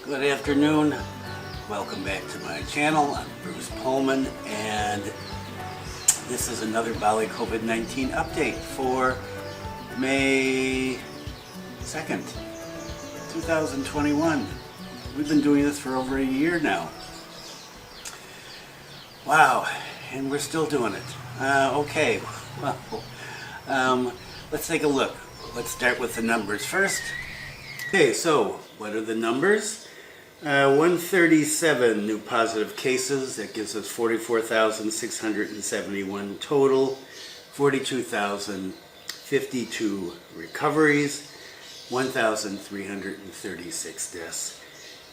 Good afternoon. Welcome back to my channel. I'm Bruce Pullman, and this is another Bali COVID-19 update for May 2nd, 2021. We've been doing this for over a year now. Wow, and we're still doing it. Okay, well, let's take a look. Let's start with the numbers first. Okay, so what are the numbers? 137 new positive cases. That gives us 44,671 total. 42,052 recoveries. 1,336 deaths.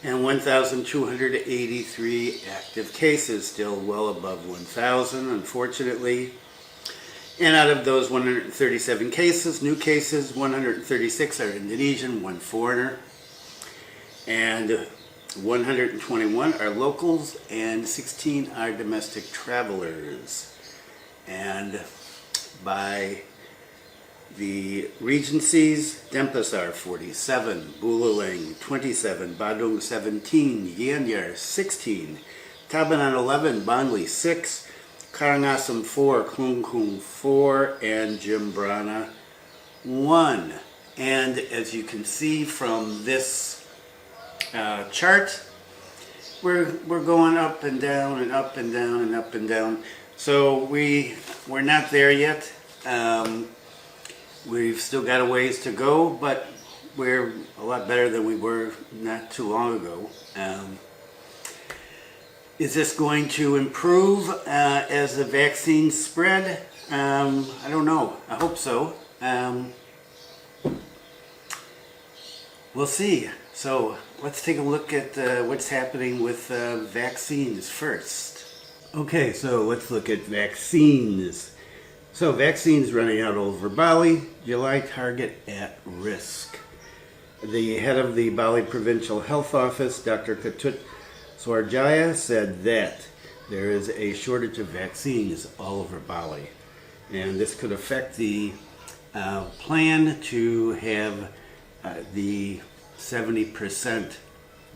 And 1,283 active cases, still well above 1,000, unfortunately. And out of those 137 cases, new cases, 136 are Indonesian, 1 foreigner. And 121 are locals and 16 are domestic travelers. And by the regencies, Denpasar 47, Buleleng 27, Badung 17, Gianyar 16, Tabanan 11, Bali 6, Karangasem 4, Klungkung 4, and Jembrana 1. And as you can see from this chart, we're going up and down and up and down and up and down. So we're not there yet. We've still got a ways to go, but we're a lot better than we were not too long ago. Is this going to improve as the vaccine spread? I don't know. I hope so. We'll see. So let's take a look at what's happening with vaccines first. Okay, so let's look at vaccines. So vaccines running out all over Bali. July target at risk. The head of the Bali Provincial Health Office, Dr. Kuta, said that there is a shortage of vaccines all over Bali, and this could affect the plan to have the 70%,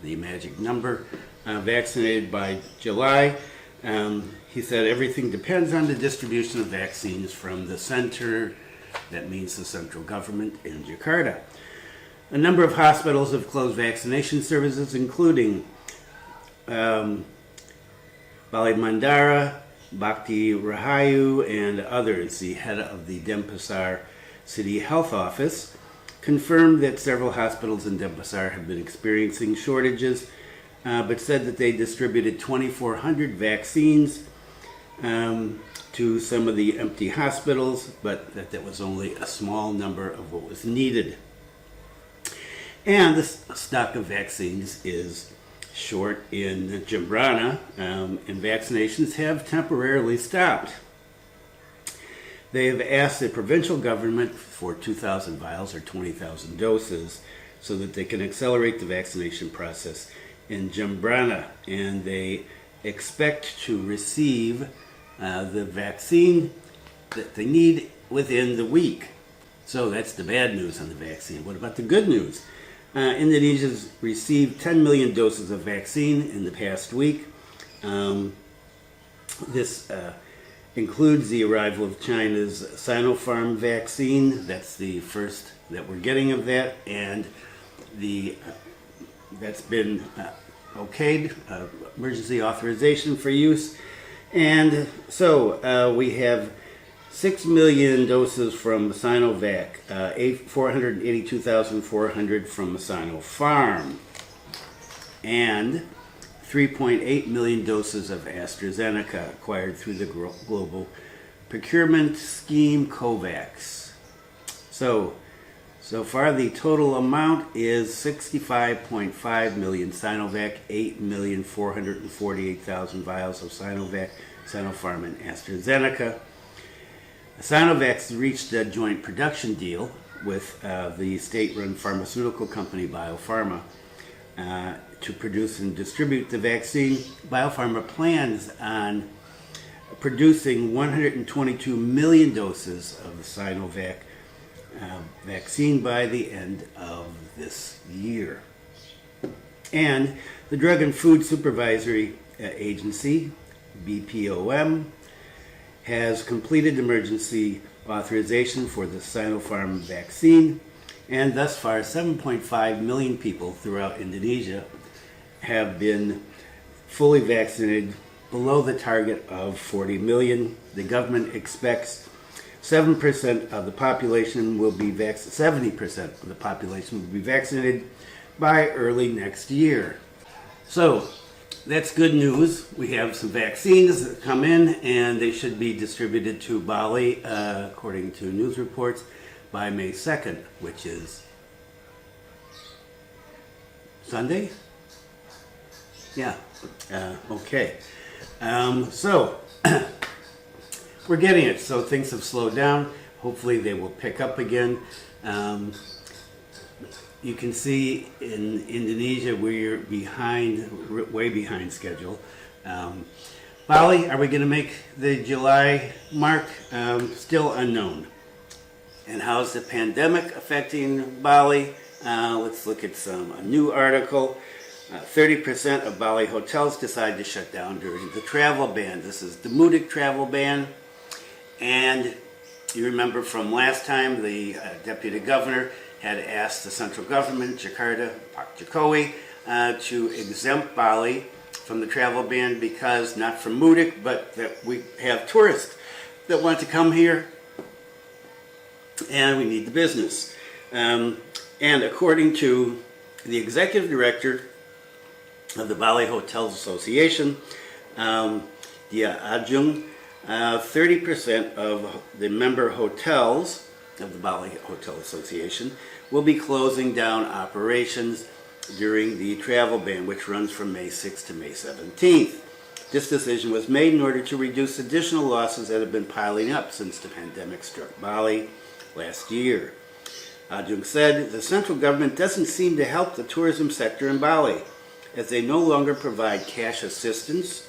the magic number, vaccinated by July. He said everything depends on the distribution of vaccines from the center. That means the central government in Jakarta. A number of hospitals have closed vaccination services, including Bali Mandara, Bhakti Rahayu, and others. The head of the Denpasar City Health Office confirmed that several hospitals in Denpasar have been experiencing shortages, but said that they distributed 2,400 vaccines to some of the empty hospitals, but that was only a small number of what was needed. And the stock of vaccines is short in Jembrana, and vaccinations have temporarily stopped. They have asked the provincial government for 2,000 vials or 20,000 doses so that they can accelerate the vaccination process in Jembrana, and they expect to receive the vaccine that they need within the week. So that's the bad news on the vaccine. What about the good news? Indonesia's received 10 million doses of vaccine in the past week. This includes the arrival of China's Sinopharm vaccine. That's the first that we're getting of that, and that's been okayed, emergency authorization for use. And so we have 6 million doses from Sinovac, 482,400 from Sinopharm, and 3.8 million doses of AstraZeneca acquired through the global procurement scheme COVAX. So far the total amount is 65.5 million Sinovac, 8,448,000 vials of Sinovac, Sinopharm, and AstraZeneca. Sinovac's reached a joint production deal with the state-run pharmaceutical company Biopharma to produce and distribute the vaccine. Biopharma plans on producing 122 million doses of the Sinovac vaccine by the end of this year. And the Drug and Food Supervisory Agency, BPOM, has completed emergency authorization for the Sinopharm vaccine, and thus far 7.5 million people throughout Indonesia have been fully vaccinated, below the target of 40 million. The government expects 7% of the population will be 70% of the population will be vaccinated by early next year. So that's good news. We have some vaccines that come in, and they should be distributed to Bali, according to news reports, by May 2nd, which is Sunday? Yeah. Okay. So we're getting it. So things have slowed down. Hopefully they will pick up again. You can see in Indonesia we're behind, way behind schedule. Bali, are we going to make the July mark? Still unknown. And how's the pandemic affecting Bali? Let's look at a new article. 30% of Bali hotels decide to shut down during the travel ban. This is the Mudik travel ban. And you remember from last time, the deputy governor had asked the central government, Jakarta, Pak Jokowi, to exempt Bali from the travel ban because, not from Mudik, but that we have tourists that want to come here and we need the business. And according to the executive director of the Bali Hotels Association, Dia Ajung, 30% of the member hotels of the Bali Hotel Association will be closing down operations during the travel ban, which runs from May 6th to May 17th. This decision was made in order to reduce additional losses that have been piling up since the pandemic struck Bali last year. Ajung said, the central government doesn't seem to help the tourism sector in Bali, as they no longer provide cash assistance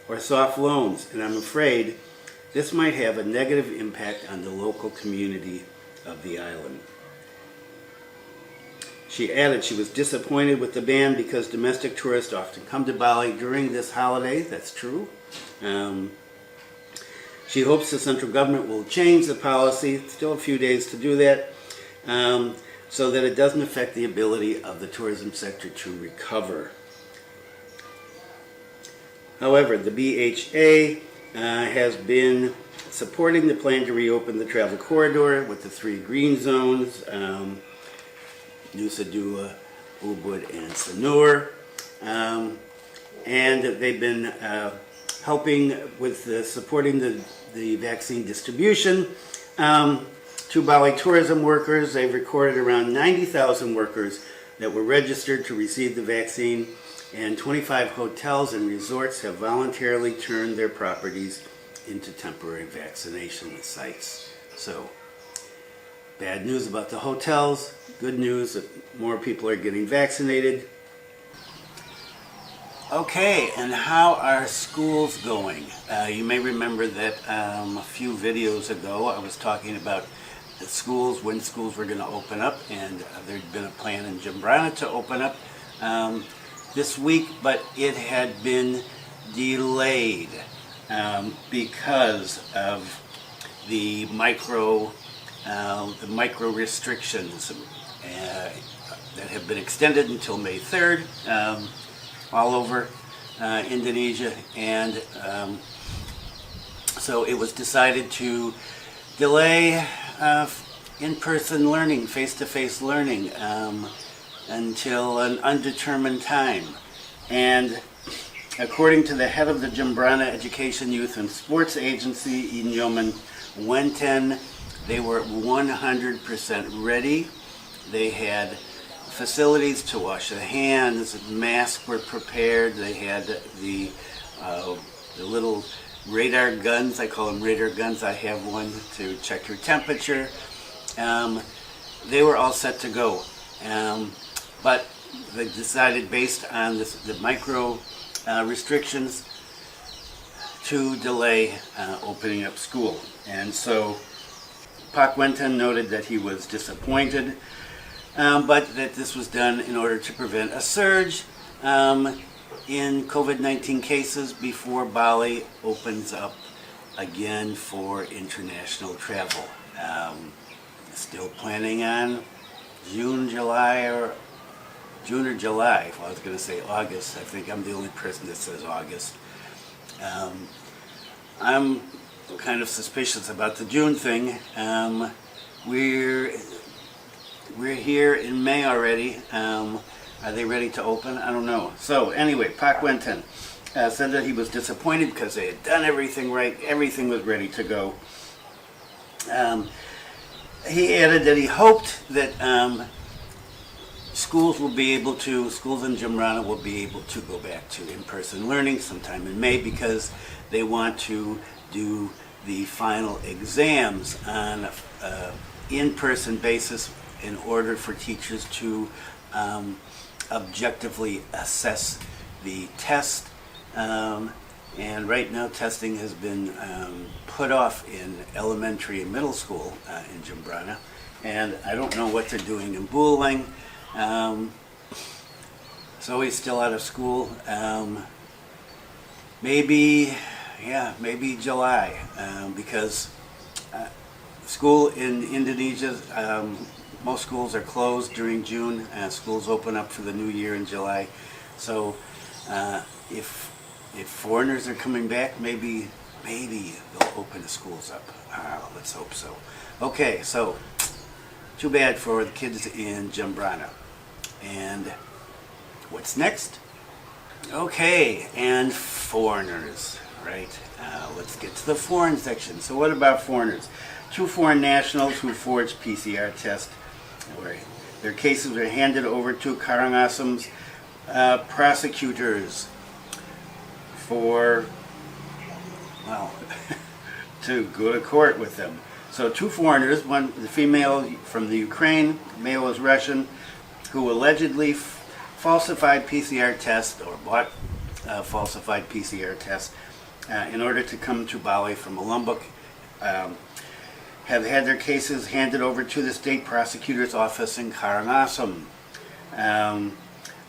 or soft loans, and I'm afraid this might have a negative impact on the local community of the island. She added she was disappointed with the ban because domestic tourists often come to Bali during this holiday. That's true. She hopes the central government will change the policy, still a few days to do that, so that it doesn't affect the ability of the tourism sector to recover. However, the BHA has been supporting the plan to reopen the travel corridor with the 3 green zones, Nusa Dua, Ubud, and Sanur. And they've been helping with supporting the vaccine distribution to Bali tourism workers. They've recorded around 90,000 workers that were registered to receive the vaccine, and 25 hotels and resorts have voluntarily turned their properties into temporary vaccination sites. So, bad news about the hotels, good news that more people are getting vaccinated. Okay, and how are schools going? You may remember that a few videos ago I was talking about the schools, when schools were going to open up, and there'd been a plan in Jembrana to open up this week, but it had been delayed because of the micro restrictions that have been extended until May 3rd all over Indonesia, and so it was decided to delay in-person learning, face-to-face learning, until an undetermined time. And according to the head of the Jembrana Education, Youth and Sports Agency, Inyoman Wenten, they were 100% ready. They had facilities to wash their hands, masks were prepared, they had the little radar guns, I call them radar guns, I have one to check your temperature. They were all set to go. But they decided, based on the micro restrictions, to delay opening up school. And so Pak Wenten noted that he was disappointed, but that this was done in order to prevent a surge in COVID-19 cases before Bali opens up again for international travel. Still planning on June or July. Well, I was going to say August. I think I'm the only person that says August. I'm kind of suspicious about the June thing. We're here in May already. Are they ready to open? I don't know. So anyway, Pak Wenten said that he was disappointed because they had done everything right. Everything was ready to go. He added that he hoped that schools in Jembrana will be able to go back to in-person learning sometime in May because they want to do the final exams on an in-person basis in order for teachers to objectively assess the test. And right now testing has been put off in elementary and middle school in Jembrana. And I don't know what they're doing in Bulang. So he's still out of school. Maybe July, because school in Indonesia, most schools are closed during June. Schools open up for the new year in July. So if foreigners are coming back, maybe they'll open the schools up. Let's hope so. Okay, so too bad for the kids in Jembrana. And what's next? Okay, and foreigners, right? Let's get to the foreign section. So what about foreigners? 2 foreign nationals who forged PCR tests. Their cases were handed over to Karangasem's prosecutors for, to go to court with them. So 2 foreigners, one the female from the Ukraine, male was Russian, who allegedly falsified PCR tests or bought falsified PCR tests in order to come to Bali from Lombok, have had their cases handed over to the state prosecutor's office in Karangasem.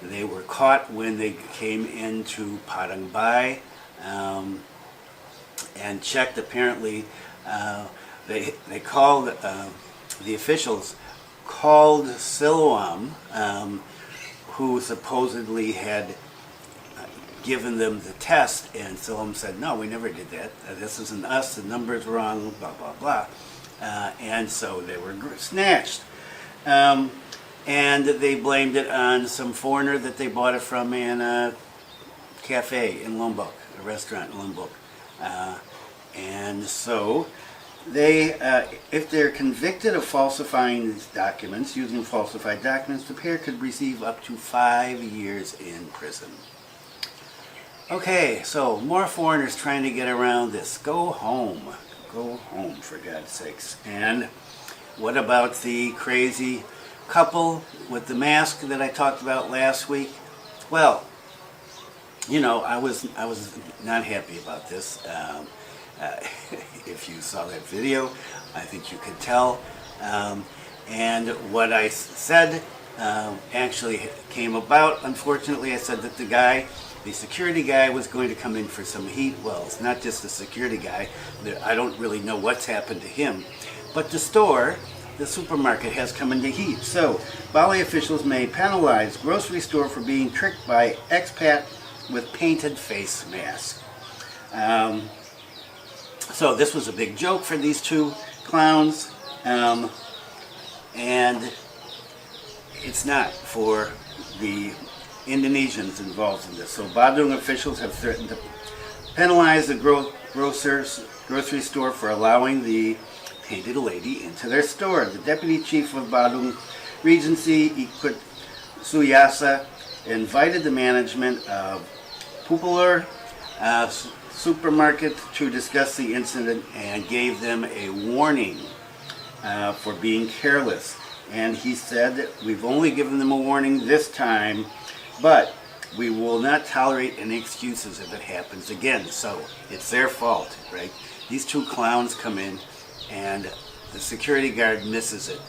They were caught when they came into Padang Bai and checked. Apparently, they called, the officials called Siloam, who supposedly had given them the test, and Siloam said, no, we never did that. This isn't us, the number's wrong, blah, blah, blah. And so they were snatched. And they blamed it on some foreigner that they bought it from in a cafe in Lombok, a restaurant in Lombok. And so they, if they're convicted of falsifying these documents, using falsified documents, the pair could receive up to 5 years in prison. Okay, so more foreigners trying to get around this. Go home. Go home, for God's sakes. And what about the crazy couple with the mask that I talked about last week? Well, you know, I was not happy about this. If you saw that video, I think you could tell. And what I said actually came about. Unfortunately, I said that the security guy was going to come in for some heat. Well, it's not just the security guy. I don't really know what's happened to him. But the supermarket has come into heat. So, Bali officials may penalize grocery store for being tricked by expat with painted face mask. So this was a big joke for these 2 clowns. And it's not for the Indonesians involved in this. So Badung officials have threatened to penalize the grocery store for allowing the painted lady into their store. The deputy chief of Badung Regency, Ikut Suyasa, invited the management of Popular supermarket to discuss the incident and gave them a warning for being careless. And he said that we've only given them a warning this time, but we will not tolerate any excuses if it happens again. So it's their fault, right? These 2 clowns come in and the security guard misses it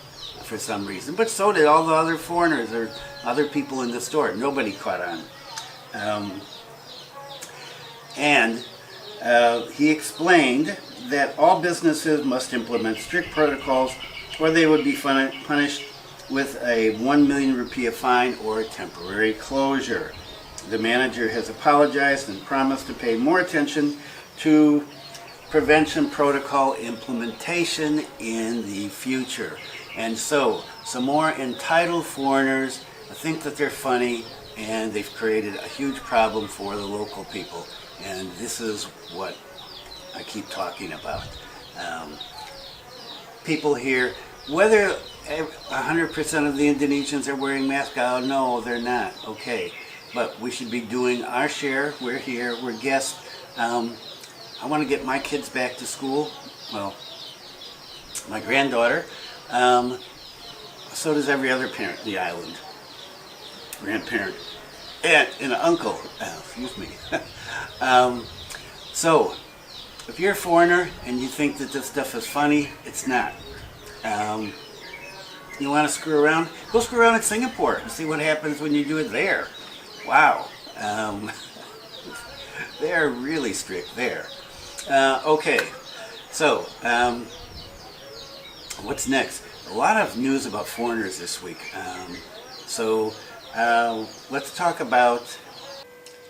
for some reason. But so did all the other foreigners or other people in the store. Nobody caught on. And he explained that all businesses must implement strict protocols or they would be punished with a 1 million rupiah fine or temporary closure. The manager has apologized and promised to pay more attention to prevention protocol implementation in the future. And so, some more entitled foreigners think that they're funny, and they've created a huge problem for the local people. And this is what I keep talking about. People here, whether 100% of the Indonesians are wearing masks, oh no, they're not. Okay, but we should be doing our share. We're here, we're guests. I want to get my kids back to school. Well, my granddaughter. So does every other parent in the island. Grandparent, aunt, and an uncle. Excuse me. So, if you're a foreigner and you think that this stuff is funny, it's not. You want to screw around? Go screw around in Singapore and see what happens when you do it there. Wow. They're really strict there. Okay, so what's next? A lot of news about foreigners this week. So let's talk about,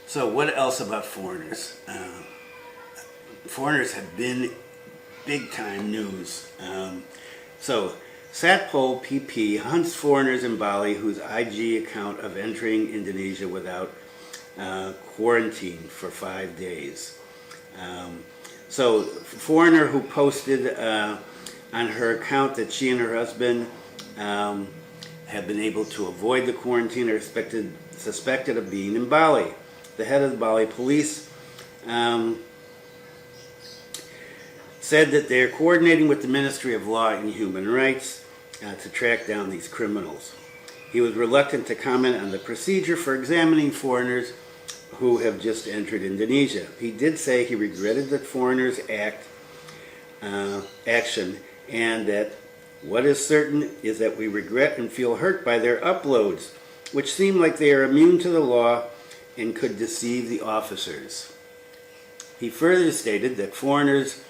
so what else about foreigners? Foreigners have been big time news. So Satpol PP hunts foreigners in Bali whose IG account of entering Indonesia without quarantine for 5 days. So foreigner who posted on her account that she and her husband have been able to avoid the quarantine are suspected of being in Bali. The head of the Bali police said that they're coordinating with the Ministry of Law and Human Rights to track down these criminals. He was reluctant to comment on the procedure for examining foreigners who have just entered Indonesia. He did say he regretted the foreigners' action, and that what is certain is that we regret and feel hurt by their uploads, which seem like they are immune to the law and could deceive the officers. He further stated that foreigners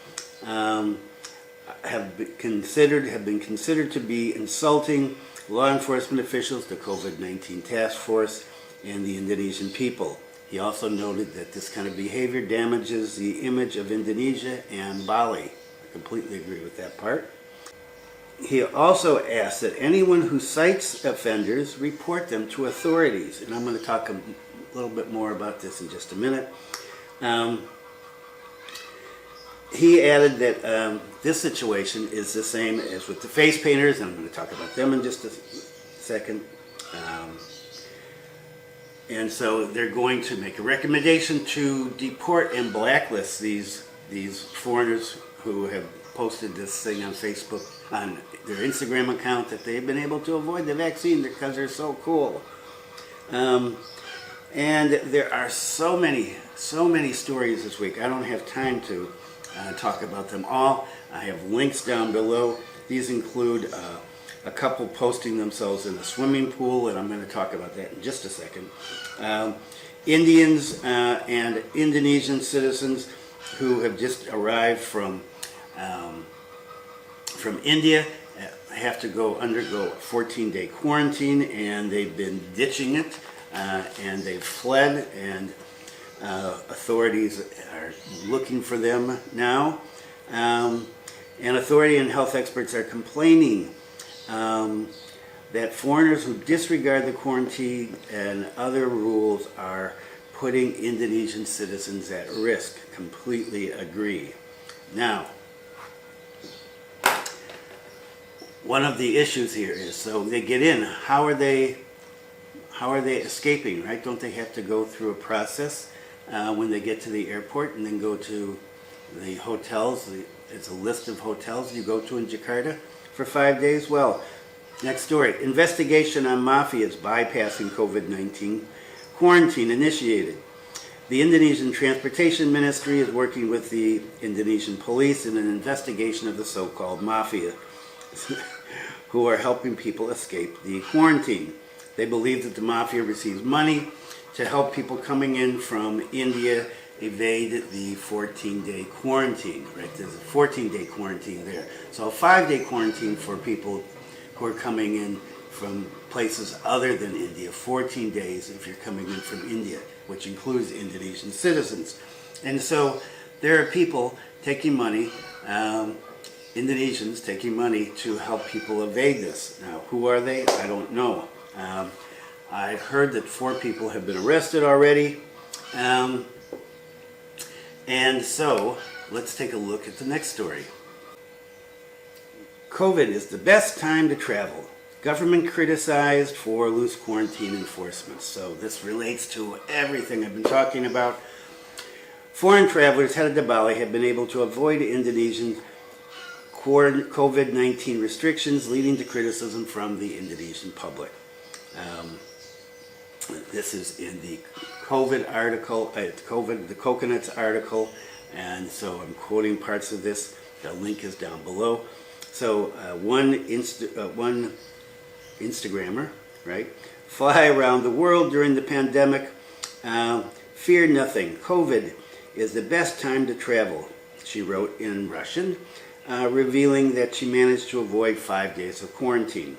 have been considered to be insulting law enforcement officials, the COVID-19 task force, and the Indonesian people. He also noted that this kind of behavior damages the image of Indonesia and Bali. I completely agree with that part. He also asked that anyone who cites offenders report them to authorities. And I'm going to talk a little bit more about this in just a minute. He added that this situation is the same as with the face painters, and I'm going to talk about them in just a second. And so they're going to make a recommendation to deport and blacklist these foreigners who have posted this thing on Facebook, on their Instagram account, that they've been able to avoid the vaccine because they're so cool. And there are so many stories this week. I don't have time to talk about them all. I have links down below. These include a couple posting themselves in a swimming pool, and I'm going to talk about that in just a second. Indians and Indonesian citizens who have just arrived from India have to undergo a 14-day quarantine, and they've been ditching it, and they've fled, and authorities are looking for them now. And authority and health experts are complaining that foreigners who disregard the quarantine and other rules are putting Indonesian citizens at risk. Completely agree. Now, one of the issues here is, so they get in, how are they escaping, right? Don't they have to go through a process when they get to the airport and then go to the hotels? It's a list of hotels you go to in Jakarta for 5 days. Well, next story. Investigation on mafias bypassing COVID-19 quarantine initiated. The Indonesian Transportation Ministry is working with the Indonesian police in an investigation of the so-called mafia who are helping people escape the quarantine. They believe that the mafia receives money to help people coming in from India evade the 14-day quarantine, right? There's a 14-day quarantine there. So a 5-day quarantine for people who are coming in from places other than India, 14 days if you're coming in from India, which includes Indonesian citizens. And so there are people taking money, Indonesians taking money to help people evade this. Now, who are they? I don't know. I've heard that 4 people have been arrested already. And so, let's take a look at the next story. COVID is the best time to travel. Government criticized for loose quarantine enforcement. So this relates to everything I've been talking about. Foreign travelers headed to Bali have been able to avoid Indonesian COVID-19 restrictions, leading to criticism from the Indonesian public. This is in the COVID article, the Coconuts article, and so I'm quoting parts of this. The link is down below. So one Instagrammer, right? Fly around the world during the pandemic. Fear nothing. COVID is the best time to travel, she wrote in Russian, revealing that she managed to avoid 5 days of quarantine.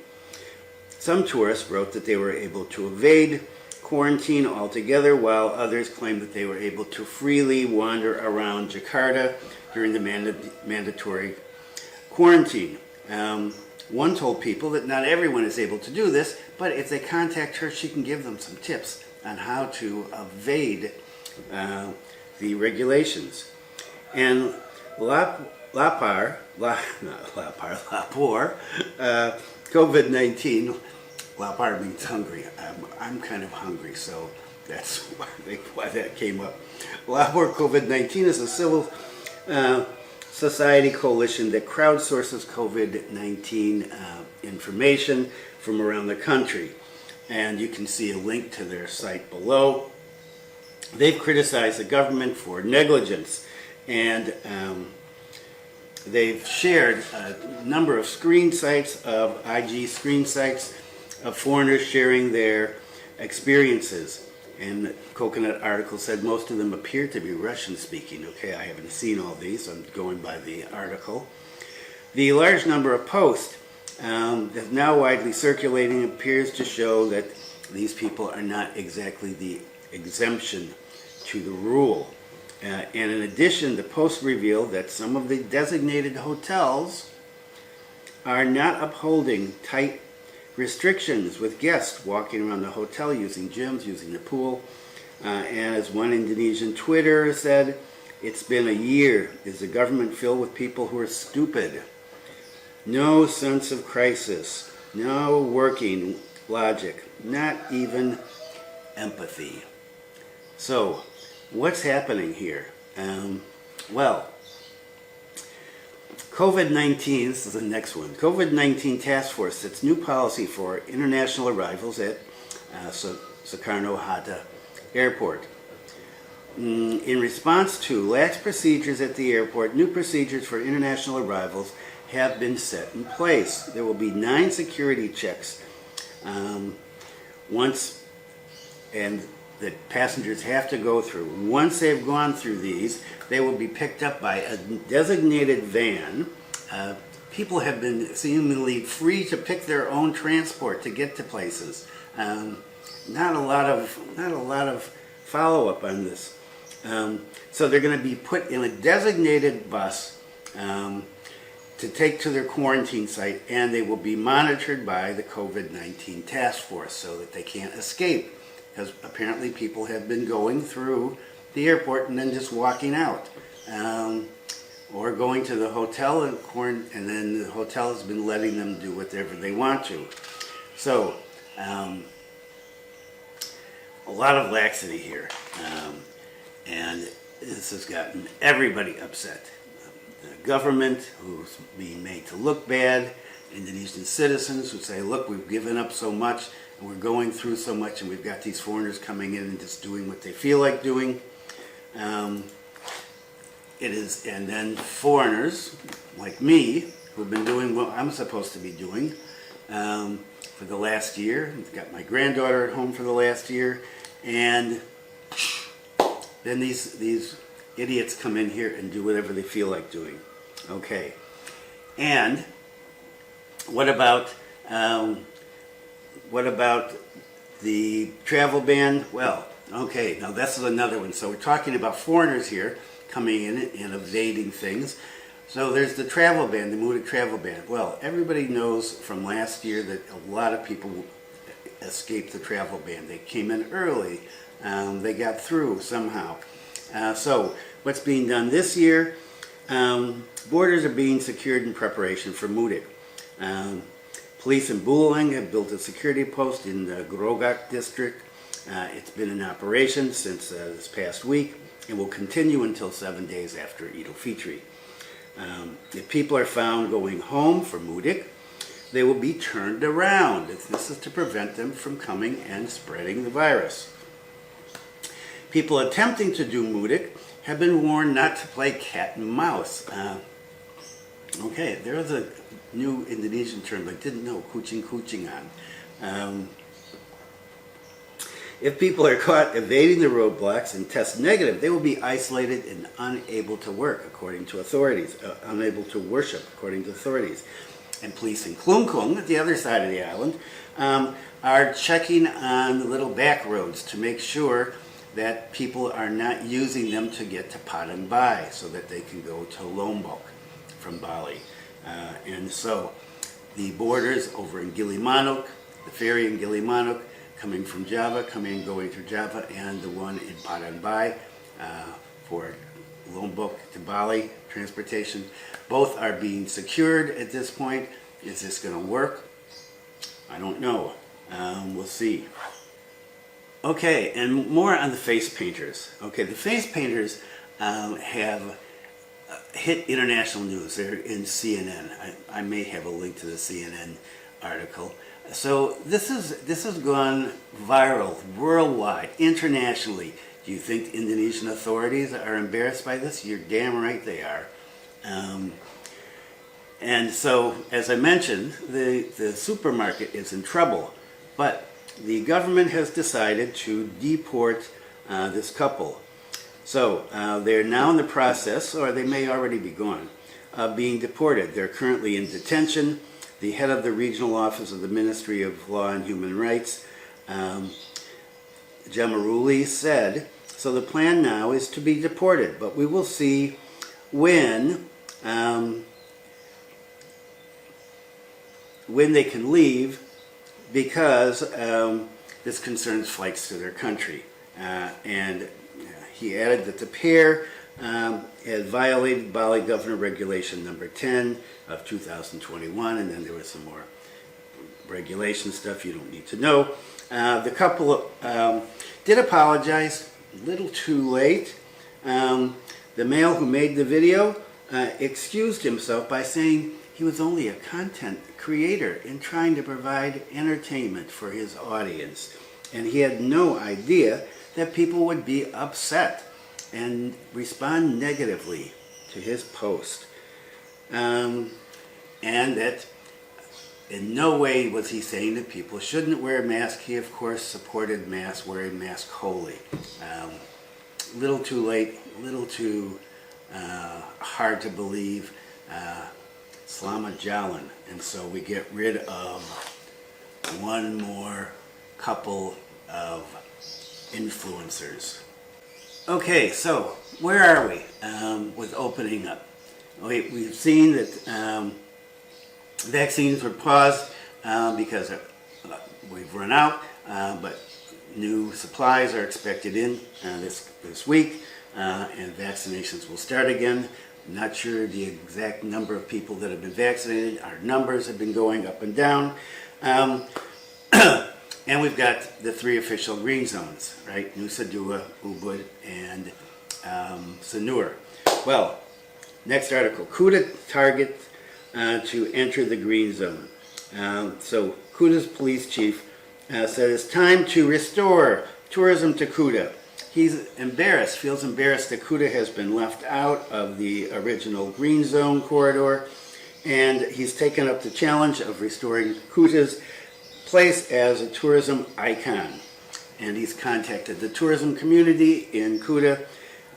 Some tourists wrote that they were able to evade quarantine altogether, while others claimed that they were able to freely wander around Jakarta during the mandatory quarantine. One told people that not everyone is able to do this, but if they contact her, she can give them some tips on how to evade the regulations. And Lapor, COVID-19, Lapor means hungry. I'm kind of hungry, so that's why that came up. Lapor COVID-19 is a civil society coalition that crowdsources COVID-19 information from around the country. And you can see a link to their site below. They've criticized the government for negligence, and they've shared a number of screen sites, of IG screen sites, of foreigners sharing their experiences. And the Coconut article said most of them appear to be Russian speaking. Okay, I haven't seen all these, I'm going by the article. The large number of posts that's now widely circulating appears to show that these people are not exactly the exemption to the rule. And in addition, the post revealed that some of the designated hotels are not upholding tight restrictions, with guests walking around the hotel using gyms, using the pool. And as one Indonesian Twitter said, it's been a year. Is the government filled with people who are stupid? No sense of crisis, no working logic, not even empathy. So, what's happening here? Well, COVID-19, this is the next one. COVID-19 task force sets new policy for international arrivals at Soekarno-Hatta Airport. In response to lax procedures at the airport, new procedures for international arrivals have been set in place. There will be 9 security checks that passengers have to go through. Once they've gone through these, they will be picked up by a designated van. People have been seemingly free to pick their own transport to get to places. Not a lot of follow-up on this. So they're going to be put in a designated bus to take to their quarantine site, and they will be monitored by the COVID-19 task force so that they can't escape. Because apparently people have been going through the airport and then just walking out. Or going to the hotel and then the hotel has been letting them do whatever they want to. So, a lot of laxity here. And this has gotten everybody upset. The government, who's being made to look bad, Indonesian citizens who say, look, we've given up so much, and we're going through so much, and we've got these foreigners coming in and just doing what they feel like doing. And then foreigners like me, who've been doing what I'm supposed to be doing for the last year. I've got my granddaughter at home for the last year, and then these idiots come in here and do whatever they feel like doing. Okay, and what about the travel ban? Well, okay, now this is another one. So we're talking about foreigners here coming in and evading things. So there's the travel ban, the Mudik travel ban. Well, everybody knows from last year that a lot of people escaped the travel ban. They came in early. They got through somehow. So what's being done this year? Borders are being secured in preparation for Mudik. Police in Bulalang have built a security post in the Grogak district. It's been in operation since this past week and will continue until 7 days after Idul Fitri. If people are found going home for Mudik, they will be turned around. This is to prevent them from coming and spreading the virus. People attempting to do Mudik have been warned not to play cat and mouse. Okay, there was a new Indonesian term I didn't know, kucing-kucingan. If people are caught evading the roadblocks and test negative, they will be isolated and unable to work, according to authorities, unable to worship, according to authorities. And police in Klungkung, at the other side of the island, are checking on the little back roads to make sure that people are not using them to get to Padang Bai so that they can go to Lombok from Bali. And so the borders over in Gilimanuk, the ferry in Gilimanuk, coming from Java, coming and going through Java, and the one in Padang Bai for Lombok to Bali transportation. Both are being secured at this point. Is this going to work? I don't know. We'll see. Okay, and more on the face painters. Okay, the face painters have hit international news. They're in CNN. I may have a link to the CNN article. So this has gone viral worldwide, internationally. Do you think Indonesian authorities are embarrassed by this? You're damn right they are. And so, as I mentioned, the supermarket is in trouble. But the government has decided to deport this couple. So they're now in the process, or they may already be gone, of being deported. They're currently in detention. The head of the regional office of the Ministry of Law and Human Rights, Jembrana, said, so the plan now is to be deported, but we will see when they can leave, because this concerns flights to their country. And he added that the pair had violated Bali Governor Regulation number 10 of 2021, and then there was some more regulation stuff you don't need to know. The couple did apologize, a little too late. The male who made the video excused himself by saying he was only a content creator in trying to provide entertainment for his audience. And he had no idea that people would be upset and respond negatively to his post. And that in no way was he saying that people shouldn't wear a mask. He, of course, supported wearing mask wholly. A little too late, a little too hard to believe. Selamat Jalan. And so we get rid of one more couple of influencers. Okay, so where are we with opening up? We've seen that vaccines were paused because we've run out, but new supplies are expected in this week, and vaccinations will start again. I'm not sure the exact number of people that have been vaccinated. Our numbers have been going up and down. And we've got the 3 official green zones, right? Nusa Dua, Ubud, and Sanur. Well, next article. Kuta target to enter the green zone. So Kuta's police chief said it's time to restore tourism to Kuta. He's embarrassed, feels embarrassed that Kuta has been left out of the original green zone corridor, and he's taken up the challenge of restoring Kuta's place as a tourism icon. and he's contacted the tourism community in Kuta,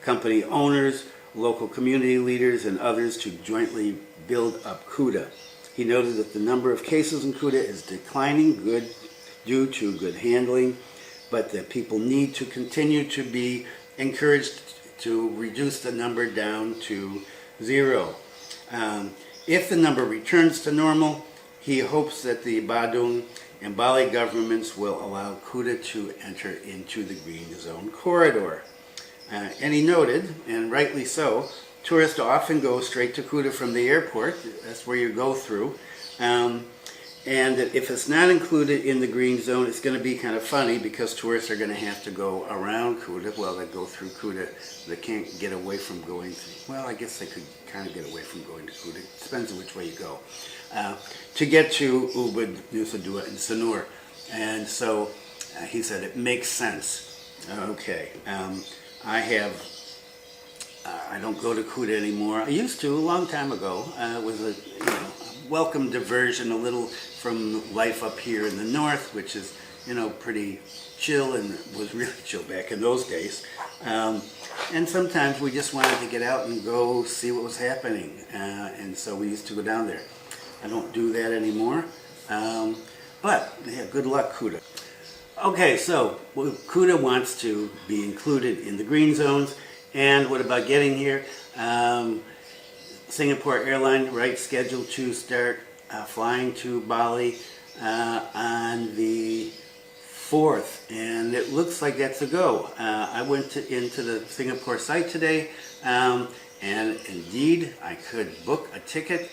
company owners, local community leaders, and others to jointly build up Kuta. He noted that the number of cases in Kuta is declining due to good handling, but that people need to continue to be encouraged to reduce the number down to 0. If the number returns to normal, he hopes that the Badung and Bali governments will allow Kuta to enter into the green zone corridor. And he noted, and rightly so, tourists often go straight to Kuta from the airport. That's where you go through. And that if it's not included in the green zone, it's going to be kind of funny because tourists are going to have to go around Kuta. Well, they go through Kuta. They can't get away from going through. Well, I guess they could kind of get away from going to Kuta. It depends on which way you go. To get to Ubud, Nusa Dua, and Sanur. And so he said it makes sense. Okay. I don't go to Kuta anymore. I used to a long time ago. It was a welcome diversion, a little from life up here in the north, which is pretty chill and was really chill back in those days. And sometimes we just wanted to get out and go see what was happening, and so we used to go down there. I don't do that anymore, but yeah, good luck, Kuta. Okay, so Kuta wants to be included in the green zones. And what about getting here? Singapore Airlines, right, scheduled to start flying to Bali on the 4th, and it looks like that's a go. I went into the Singapore site today, and indeed I could book a ticket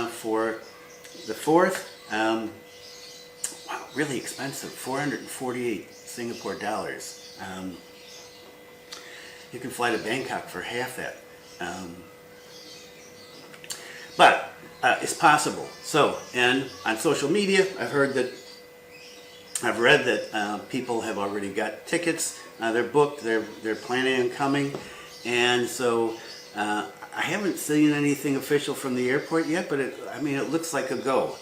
for the 4th. Wow, really expensive, 448 Singapore dollars. You can fly to Bangkok for half that. But it's possible. So, and on social media, I've read that people have already got tickets. They're booked. They're planning on coming, and so I haven't seen anything official from the airport yet. But it looks like a go.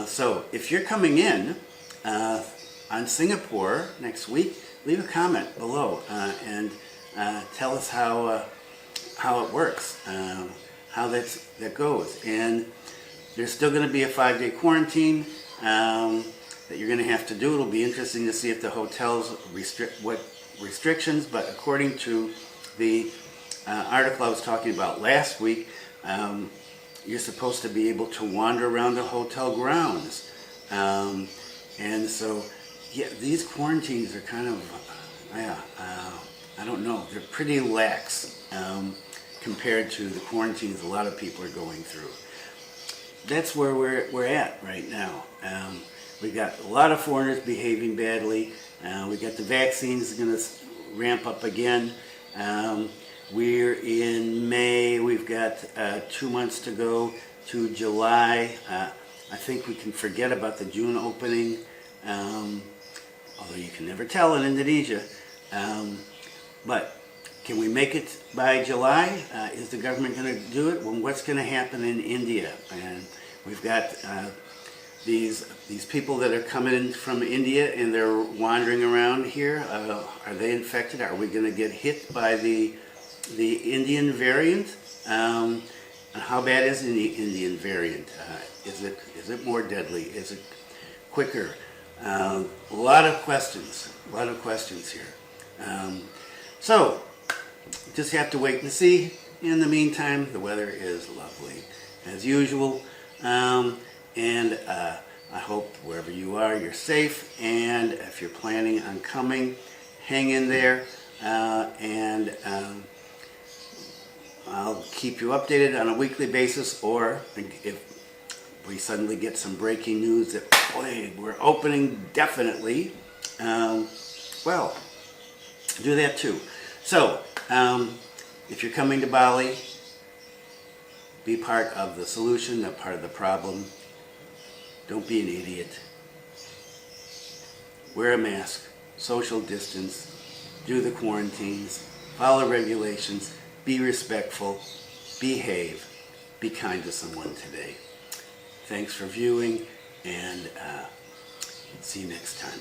So if you're coming in on Singapore next week, leave a comment below and tell us how it works, how that goes. And there's still going to be a 5-day quarantine that you're going to have to do. It'll be interesting to see if the hotels restrict what restrictions, but according to the article I was talking about last week, you're supposed to be able to wander around the hotel grounds. And so, yeah, these quarantines are kind of, I don't know, they're pretty lax compared to the quarantines a lot of people are going through. That's where we're at right now. We got a lot of foreigners behaving badly. We got the vaccines going to ramp up again. We're in May. We've got 2 months to go to July. I think we can forget about the June opening, although you can never tell in Indonesia. But can we make it by July? Is the government going to do it? Well, what's going to happen in India? And we've got these people that are coming in from India and they're wandering around here. Are they infected? Are we going to get hit by the Indian variant? And how bad is the Indian variant? Is it more deadly? Is it quicker? A lot of questions here. So, just have to wait and see. In the meantime, the weather is lovely, as usual. And I hope wherever you are, you're safe. And if you're planning on coming, hang in there. And I'll keep you updated on a weekly basis. Or if we suddenly get some breaking news that, boy, we're opening definitely, well, do that too. So, if you're coming to Bali, be part of the solution, not part of the problem. Don't be an idiot. Wear a mask, social distance, do the quarantines, follow regulations, be respectful, behave, be kind to someone today. Thanks for viewing, and see you next time.